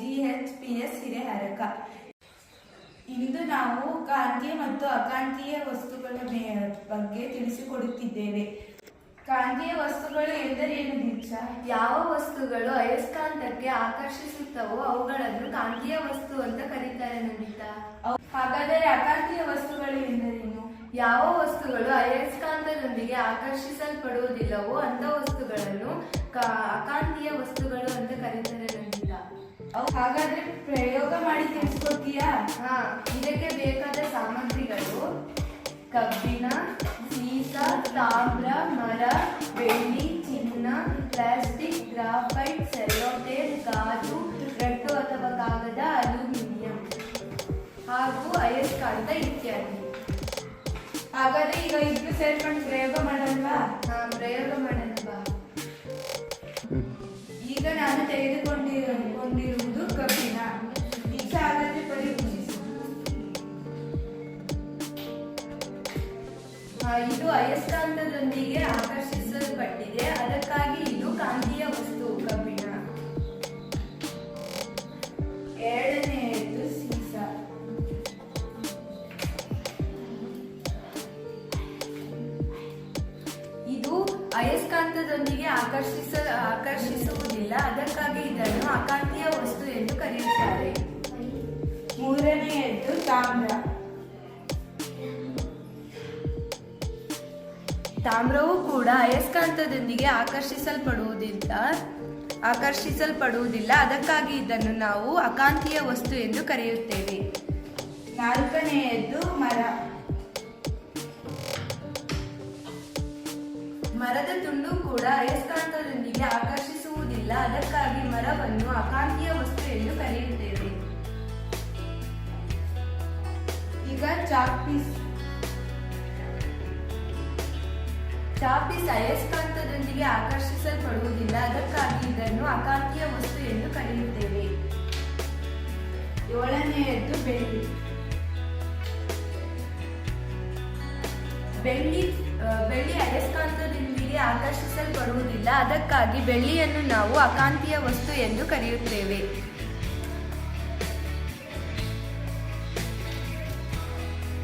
GHPS ಹಿರೇಹರಕ. ಇಂದು ನಾವು ಕಾಂತೀಯ ಮತ್ತು ಅಕಾಂತೀಯ ವಸ್ತುಗಳ ಬಗ್ಗೆ ತಿಳಿಸಿಕೊಡುತ್ತಿದ್ದೇವೆ. ಕಾಂತೀಯ ವಸ್ತುಗಳು ಎಂದರೇನು ದೀಕ್ಷಾ? ಯಾವ ವಸ್ತುಗಳು ಅಯಸ್ಕಾಂತಕ್ಕೆ ಆಕರ್ಷಿಸುತ್ತವೋ ಅವುಗಳನ್ನು ಕಾಂತೀಯ ವಸ್ತು ಅಂತ ಕರೀತಾರೆ ನಂದಿತಾ. ಹಾಗಾದರೆ ಅಕಾಂತೀಯ ವಸ್ತುಗಳು ಎಂದರೇನು? ಯಾವ ವಸ್ತುಗಳು ಅಯಸ್ಕಾಂತದೊಂದಿಗೆ ಆಕರ್ಷಿಸಲ್ಪಡುವುದಿಲ್ಲವೋ ಅಂತ ವಸ್ತುಗಳನ್ನು ಅಕಾಂತೀಯ ವಸ್ತುಗಳು ಅಂತ ಕರೀತಾರೆ ನಂದಿತಾ. ಹಾಗಾದ್ರೆ ಪ್ರಯೋಗ ಮಾಡಿ ತಿಳಿಸ್ಕೊಡ್ತೀಯಾ? ಇದಕ್ಕೆ ಬೇಕಾದ ಸಾಮಗ್ರಿಗಳು ಕಬ್ಬಿಣ, ಸೀಸ, ತಾಮ್ರ, ಮರ, ಬೆಳ್ಳಿ, ಚಿನ್ನ, ಪ್ಲಾಸ್ಟಿಕ್, ಗ್ರಾಫೈಟ್, ಸೆಲ್ಲೋಟೇಪ್, ಗಾಜು, ರಟ್ಟು ಅಥವಾ ಕಾಗದ, ಅಲ್ಯೂಮಿನಿಯಂ ಹಾಗೂ ಅಯಸ್ಕಾಂತ ಇತ್ಯಾದಿ. ಹಾಗಾದ್ರೆ ಈಗ ಇಬ್ರು ಸೇರ್ಕೊಂಡು ಪ್ರಯೋಗ ಮಾಡಲ್ವಾ? ಪ್ರಯೋಗ ಮಾಡಲ್ವಾ? ಈಗ ನಾನು ತೆಗೆದುಕೊಂಡಿರುವುದು ಕಬ್ಬಿಣ. ಈಗ ಹಾಗಾದ್ರೆ ಪರೀಕ್ಷಿಸು. ಇದು ಅಯಸ್ಕಾಂತದೊಂದಿಗೆ ಆಕರ್ಷಿಸಲ್ಪಟ್ಟಿದೆ, ಅದಕ್ಕಾಗಿ ಇದು ಕಾಂತೀಯ ವಸ್ತು ಕಬ್ಬಿಣ. ಎರಡನೆಯದು ಸೀಸ. ಇದು ಅಯಸ್ಕಾಂತದೊಂದಿಗೆ ಆಕರ್ಷಿಸುವುದಿಲ್ಲ, ಅದಕ್ಕಾಗಿ ಇದನ್ನು ಅಕಾಂತೀಯ ವಸ್ತು ಎಂದು ಕರೆಯುತ್ತಾರೆ. ಮೂರನೆಯದು ತಾಮ್ರ. ತಾಮ್ರವು ಕೂಡ ಅಯಸ್ಕಾಂತದೊಂದಿಗೆ ಆಕರ್ಷಿಸಲ್ಪಡುವುದಿಲ್ಲ, ಅದಕ್ಕಾಗಿ ಇದನ್ನು ನಾವು ಅಕಾಂತೀಯ ವಸ್ತು ಎಂದು ಕರೆಯುತ್ತೇವೆ. ನಾಲ್ಕನೆಯದು ಮರ. ಮರದ ತುಂಡು ಕೂಡ ಅಯಸ್ಕಾಂತದೊಂದಿಗೆ ಆಕರ್ಷಿಸುವುದಿಲ್ಲ, ಅದಕ್ಕಾಗಿ ಮರವನ್ನು ಅಕಾಂತೀಯ ವಸ್ತು ಎಂದು ಕರೆಯುತ್ತೇವೆ. ಈಗ ಚಾಪೀಸ್. ಚಾಪೀಸ್ ಅಯಸ್ಕಾಂತದೊಂದಿಗೆ ಆಕರ್ಷಿಸಲ್ಪಡುವುದಿಲ್ಲ, ಅದಕ್ಕಾಗಿ ಇದನ್ನು ಅಕಾಂತೀಯ ವಸ್ತು ಎಂದು ಕರೆಯುತ್ತೇವೆ. ಏಳನೆಯದ್ದು ಬೆಳ್ಳಿ. ಬೆಳ್ಳಿ ಅಯಸ್ಕಾಂತದೊಂದಿಗೆ ಆಕರ್ಷಿಸಲ್ಪಡುವುದಿಲ್ಲ, ಅದಕ್ಕಾಗಿ ಬೆಳ್ಳಿಯನ್ನು ನಾವು ಅಕಾಂತೀಯ ವಸ್ತು ಎಂದು ಕರೆಯುತ್ತೇವೆ.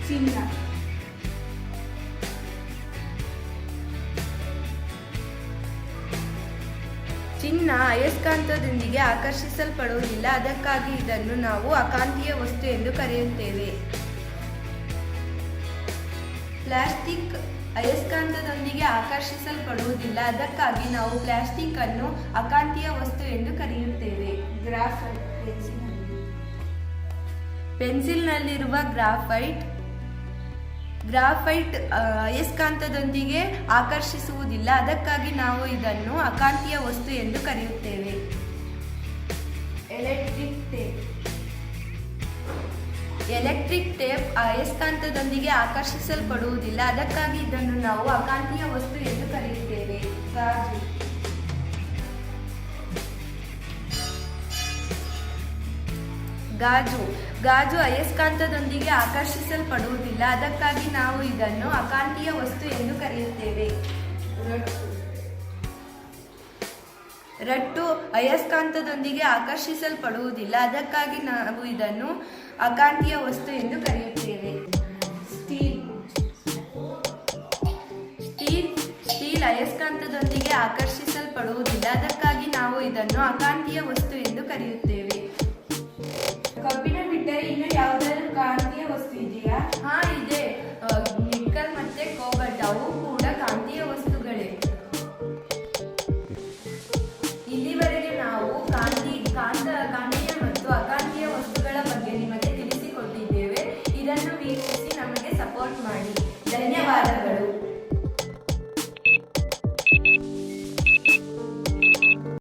ಚಿನ್ನ. ಚಿನ್ನ ಅಯಸ್ಕಾಂತದೊಂದಿಗೆ ಆಕರ್ಷಿಸಲ್ಪಡುವುದಿಲ್ಲ, ಅದಕ್ಕಾಗಿ ಇದನ್ನು ನಾವು ಅಕಾಂತೀಯ ವಸ್ತು ಎಂದು ಕರೆಯುತ್ತೇವೆ. ಪ್ಲಾಸ್ಟಿಕ್ ಅಯಸ್ಕಾಂತದೊಂದಿಗೆ ಆಕರ್ಷಿಸಲ್ಪಡುವುದಿಲ್ಲ, ಅದಕ್ಕಾಗಿ ನಾವು ಪ್ಲಾಸ್ಟಿಕ್ ಅನ್ನು ಅಕಾಂತೀಯ ವಸ್ತು ಎಂದು ಕರೆಯುತ್ತೇವೆ. ಗ್ರಾಫೈಟ್. ಪೆನ್ಸಿಲ್ನಲ್ಲಿರುವ ಗ್ರಾಫೈಟ್ ಅಯಸ್ಕಾಂತದೊಂದಿಗೆ ಆಕರ್ಷಿಸುವುದಿಲ್ಲ, ಅದಕ್ಕಾಗಿ ನಾವು ಇದನ್ನು ಅಕಾಂತೀಯ ವಸ್ತು ಎಂದು ಕರೆಯುತ್ತೇವೆ. ಎಲೆಕ್ಟ್ರಿಕ್ ಟೇಪ್ ಅಯಸ್ಕಾಂತದೊಂದಿಗೆ ಆಕರ್ಷಿಸಲ್ಪಡುವುದಿಲ್ಲ, ಅದಕ್ಕಾಗಿ ಇದನ್ನು ನಾವು ಅಕಾಂತೀಯ ವಸ್ತು ಎಂದು ಕರೆಯುತ್ತೇವೆ. ಗಾಜು ಅಯಸ್ಕಾಂತದೊಂದಿಗೆ ಆಕರ್ಷಿಸಲ್ಪಡುವುದಿಲ್ಲ, ಅದಕ್ಕಾಗಿ ನಾವು ಇದನ್ನು ಅಕಾಂತೀಯ ವಸ್ತು ಎಂದು ಕರೆಯುತ್ತೇವೆ. ರಟ್ಟು ಅಯಸ್ಕಾಂತದೊಂದಿಗೆ ಆಕರ್ಷಿಸಲ್ಪಡುವುದಿಲ್ಲ, ಅದಕ್ಕಾಗಿ ನಾವು ಇದನ್ನು ಅಕಾಂತೀಯ ವಸ್ತು ಎಂದು ಕರೆಯುತ್ತೇವೆ. ಸ್ಟೀಲ್ ಅಯಸ್ಕಾಂತದೊಂದಿಗೆ ಆಕರ್ಷಿಸಲ್ಪಡುವುದಿಲ್ಲ, ಅದಕ್ಕಾಗಿ ನಾವು ಇದನ್ನು ಅಕಾಂತೀಯ ವಸ್ತು ಎಂದು ಕರೆಯುತ್ತೇವೆ. ಕಬ್ಬಿಣ ಬಿಟ್ಟರೆ ಇನ್ನು